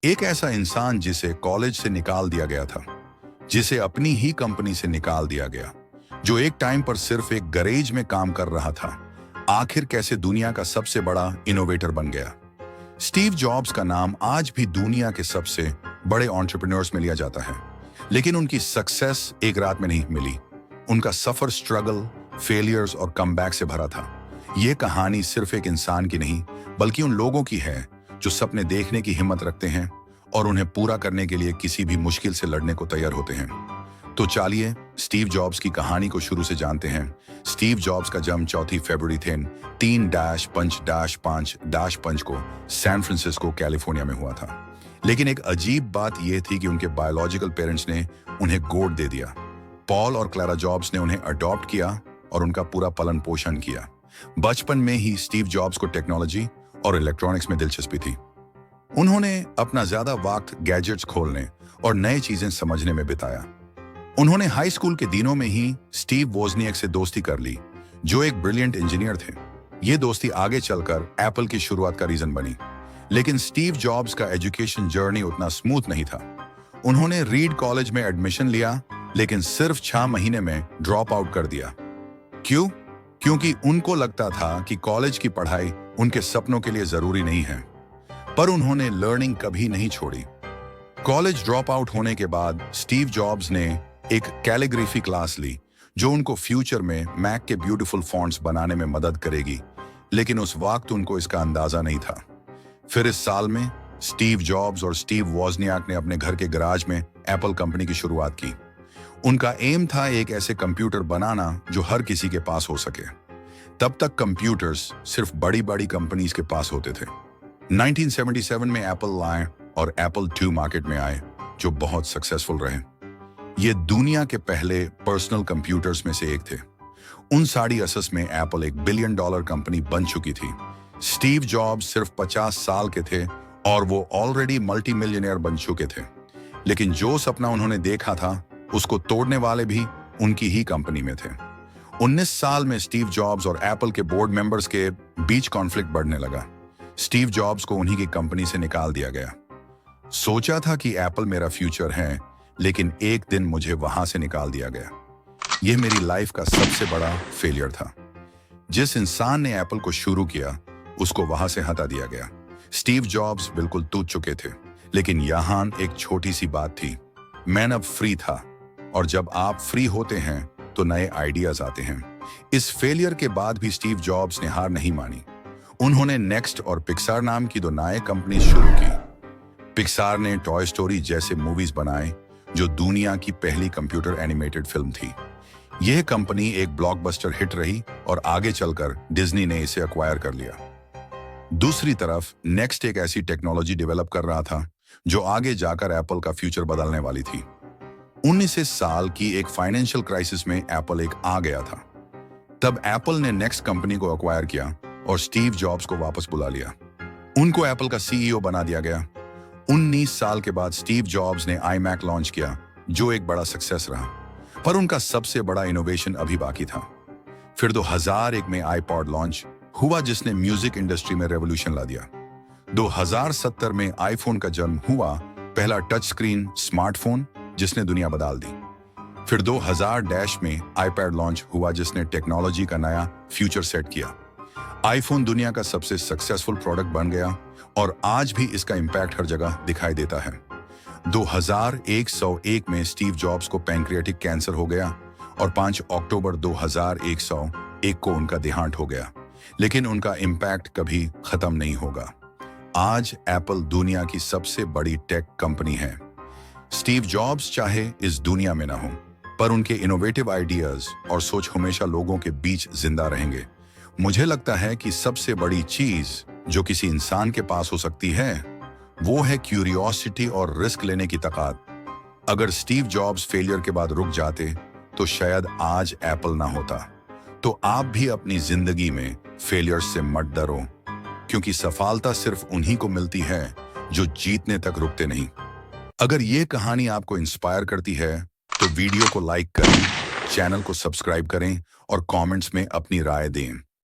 एक ऐसा इंसान जिसे कॉलेज से निकाल दिया गया था, जिसे अपनी ही कंपनी से निकाल दिया गया, जो एक टाइम पर सिर्फ एक गैरेज में काम कर रहा था, आखिर कैसे दुनिया का सबसे बड़ा इनोवेटर बन गया। स्टीव जॉब्स का नाम आज भी दुनिया के सबसे बड़े एंटरप्रेन्योर्स में लिया जाता है, लेकिन उनकी सक्सेस एक रात में नहीं मिली। उनका सफर स्ट्रगल, फेलियर्स और कमबैक से भरा था। ये कहानी सिर्फ एक इंसान की नहीं, बल्कि उन लोगों की है जो सपने देखने की हिम्मत रखते हैं और उन्हें पूरा करने के लिए किसी भी मुश्किल से लड़ने को तैयार होते हैं। तो चलिए स्टीव जॉब्स की कहानी को शुरू से जानते हैं। स्टीव जॉब्स का जन्म 4 फरवरी 3-5-5 को सैन फ्रांसिस्को, कैलिफोर्निया में हुआ था। लेकिन एक अजीब बात यह थी कि उनके बायोलॉजिकल पेरेंट्स ने उन्हें गोद दे दिया। पॉल और क्लारा जॉब्स ने उन्हें अडॉप्ट किया और उनका पूरा पालन पोषण किया। बचपन में ही स्टीव जॉब्स को टेक्नोलॉजी और इलेक्ट्रॉनिक्स में दिलचस्पी थी। उन्होंने अपना ज्यादा वक्त गैजेट्स खोलने और नए चीजें समझने में बिताया। उन्होंने हाई स्कूल के दिनों में ही स्टीव वोजनियक से दोस्ती कर ली, जो एक ब्रिलियंट इंजीनियर थे। ये दोस्ती आगे चलकर एप्पल की शुरुआत का रीजन बनी। लेकिन स्टीव जॉब्स का एजुकेशन जर्नी उतना स्मूथ नहीं था। उन्होंने रीड कॉलेज में एडमिशन लिया, लेकिन सिर्फ 6 महीने में ड्रॉप आउट कर दिया। क्यों? क्योंकि उनको लगता था कि कॉलेज की पढ़ाई उनके सपनों के लिए जरूरी नहीं है। पर उन्होंने लर्निंग कभी नहीं छोड़ी। कॉलेज ड्रॉप आउट होने के बाद स्टीव जॉब्स ने एक कैलीग्राफी क्लास ली, जो उनको फ्यूचर में मैक के ब्यूटीफुल फॉन्ट्स बनाने में मदद करेगी। लेकिन उस वक्त उनको इसका अंदाजा नहीं था। फिर इस साल में स्टीव जॉब्स और स्टीव वोजनियाक ने अपने घर के गैराज में एप्पल कंपनी की शुरुआत की। उनका एम था एक ऐसे कंप्यूटर बनाना जो हर किसी के पास हो सके। तब तक कंप्यूटर्स सिर्फ बड़ी बड़ी कंपनीज के पास होते थे। 1977 में एप्पल लाए और एप्पल II मार्केट में आए, जो बहुत सक्सेसफुल रहे। ये दुनिया के पहले पर्सनल कंप्यूटर्स में से एक थे। उन साड़ी असस में एप्पल एक $1 बिलियन कंपनी बन चुकी थी। स्टीव जॉब्स सिर्फ 50 साल के थे और वो ऑलरेडी मल्टी मिलियनियर बन चुके थे। लेकिन जो सपना उन्होंने देखा था, उसको तोड़ने वाले भी उनकी ही कंपनी में थे। 19 साल में स्टीव जॉब्स और एप्पल के बोर्ड मेंबर्स के बीच कॉन्फ्लिक्ट बढ़ने लगा। स्टीव जॉब्स को उन्हीं की कंपनी से निकाल दिया गया। सोचा था कि एप्पल मेरा फ्यूचर है, लेकिन एक दिन मुझे वहां से निकाल दिया गया। यह मेरी लाइफ का सबसे बड़ा फेलियर था। जिस इंसान ने एप्पल को शुरू किया, उसको वहां से हटा दिया गया। स्टीव जॉब्स बिल्कुल टूट चुके थे, लेकिन यहां एक छोटी सी बात थी। मैं अब फ्री था, और जब आप फ्री होते हैं तो नए आइडियाज आते हैं। इस फेलियर के बाद भी स्टीव जॉब्स ने हार नहीं मानी। उन्होंने नेक्स्ट और पिक्सार नाम की 2 नए कंपनी शुरू की। पिक्सार ने टॉय स्टोरी जैसे मूवीज बनाए, जो दुनिया की पहली कंप्यूटर एनिमेटेड फिल्म थी। यह कंपनी एक ब्लॉकबस्टर हिट रही और आगे चलकर डिज्नी ने इसे एक्वायर कर लिया। दूसरी तरफ नेक्स्ट एक ऐसी टेक्नोलॉजी डेवलप कर रहा था जो आगे जाकर एप्पल का फ्यूचर बदलने वाली थी। 19 साल की एक फाइनेंशियल क्राइसिस में एप्पल एक आ गया था। तब एप्पल ने नेक्स्ट कंपनी को एक्वायर किया और स्टीव जॉब्स को वापस बुला लिया। उनको एप्पल का CEO बना दिया गया। 19 साल के बाद स्टीव जॉब्स ने iMac लॉन्च किया, जो एक बड़ा सक्सेस रहा। पर उनका सबसे बड़ा इनोवेशन अभी बाकी था। फिर 2001 में iPod लॉन्च हुआ, जिसने म्यूजिक इंडस्ट्री में रेवोल्यूशन ला दिया। 2070 में आईफोन का जन्म हुआ, पहला टच स्क्रीन स्मार्टफोन जिसने दुनिया बदल दी। फिर 2000 में iPad लॉन्च हुआ, जिसने टेक्नोलॉजी का नया फ्यूचर सेट किया। आईफोन दुनिया का सबसे सक्सेसफुल प्रोडक्ट बन गया और आज भी इसका इंपैक्ट हर जगह दिखाई देता है। 2101 में स्टीव जॉब्स को पैंक्रियाटिक कैंसर हो गया और 5 अक्टूबर 2101 को उनका देहांत हो गया। लेकिन उनका इंपैक्ट कभी खत्म नहीं होगा। आज एप्पल दुनिया की सबसे बड़ी टेक कंपनी है। स्टीव जॉब्स चाहे इस दुनिया में ना हो, पर उनके इनोवेटिव आइडियाज और सोच हमेशा लोगों के बीच जिंदा रहेंगे। मुझे लगता है कि सबसे बड़ी चीज जो किसी इंसान के पास हो सकती है, वो है क्यूरियोसिटी और रिस्क लेने की ताकत। अगर स्टीव जॉब्स फेलियर के बाद रुक जाते, तो शायद आज एप्पल ना होता। तो आप भी अपनी जिंदगी में फेलियर से मत डरो, क्योंकि सफलता सिर्फ उन्हीं को मिलती है जो जीतने तक रुकते नहीं। अगर ये कहानी आपको इंस्पायर करती है, तो वीडियो को लाइक करें, चैनल को सब्सक्राइब करें और कमेंट्स में अपनी राय दें।